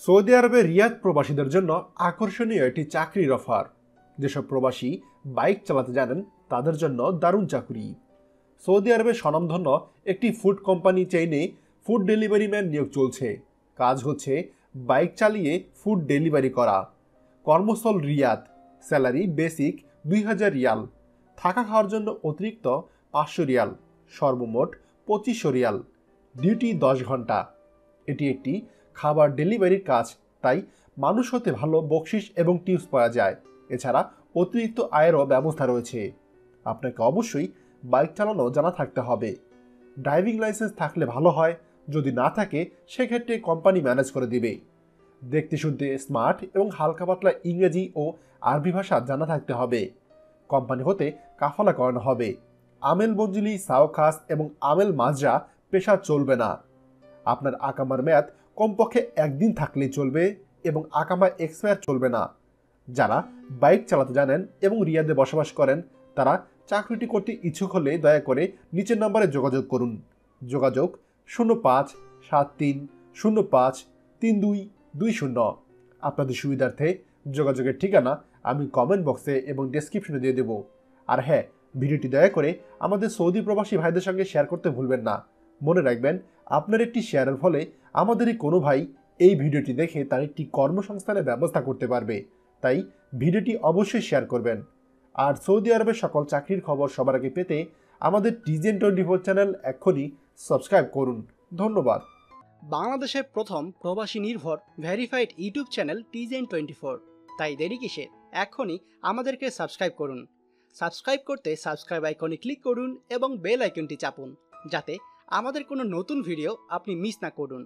Saudi আরবের রিয়াদ প্রবাসীদের জন্য আকর্ষণীয় একটি চাকরির অফার। যেসব প্রবাসী বাইক চালাতে জানেন তাদের জন্য দারুণ চাকরি। সৌদি আরবের স্বনামধন্য একটি ফুড কোম্পানি চেইনে ফুড ডেলিভারি ম্যান নিয়োগ চলছে। কাজ হচ্ছে বাইক চালিয়ে ফুড ডেলিভারি করা। কর্মস্থল রিয়াদ। স্যালারি বেসিক 2000 রিয়াল, থাকা খাওয়ার জন্য অতিরিক্ত 500 রিয়াল, সর্বমোট 2500 রিয়াল। ডিউটি 10 ঘন্টা। এটি একটি খাবার ডেলিভারির কাজ, তাই মানুষ হতে ভালো বকশিস এবং টিপস পাওয়া যায়। এছাড়া অতিরিক্ত আয়েরও ব্যবস্থা রয়েছে। আপনাকে অবশ্যই বাইক চালানো জানা থাকতে হবে। ড্রাইভিং লাইসেন্স থাকলে ভালো হয়, যদি না থাকে সেক্ষেত্রে কোম্পানি ম্যানেজ করে দিবে। দেখতে শুনতে স্মার্ট এবং হালকা পাতলা ইংরেজি ও আরবি ভাষা জানা থাকতে হবে। কোম্পানি হতে কাফালা করানো হবে। আমেল মঞ্জুলি, সাওখাস এবং আমেল মাজরা পেশা চলবে না। আপনার আকামার মেয়াদ কমপক্ষে 1 দিন থাকলেই চলবে এবং আকামা এক্সপায়ার চলবে না। যারা বাইক চালাতে জানেন এবং রিয়াদে বসবাস করেন তারা চাকরিটি করতে ইচ্ছুক হলে দয়া করে নিচের নম্বরে যোগাযোগ করুন। যোগাযোগ 0573053220। আপনাদের সুবিধার্থে যোগাযোগের ঠিকানা আমি কমেন্ট বক্সে এবং ডেসক্রিপশনে দিয়ে দেব। আর হ্যাঁ, ভিডিওটি দয়া করে আমাদের সৌদি প্রবাসী ভাইদের সঙ্গে শেয়ার করতে ভুলবেন না। মনে রাখবেন, আপনার একটি শেয়ারের ফলে আমাদেরই কোনো ভাই এই ভিডিওটি দেখে তার একটি কর্মসংস্থানের ব্যবস্থা করতে পারবে। তাই ভিডিওটি অবশ্যই শেয়ার করবেন। আর সৌদি আরবের সকল চাকরির খবর সবার আগে পেতে আমাদের TGN24 চ্যানেল এক্ষুনি সাবস্ক্রাইব করুন। ধন্যবাদ। বাংলাদেশের প্রথম প্রবাসী নির্ভর ভেরিফাইড ইউটিউব চ্যানেল TGN24। তাই দেরি কিসের, এখনই আমাদেরকে সাবস্ক্রাইব করুন। সাবস্ক্রাইব করতে সাবস্ক্রাইব আইকনে ক্লিক করুন এবং বেল আইকনটি চাপুন, যাতে আমাদের কোনো নতুন ভিডিও আপনি মিস না করুন।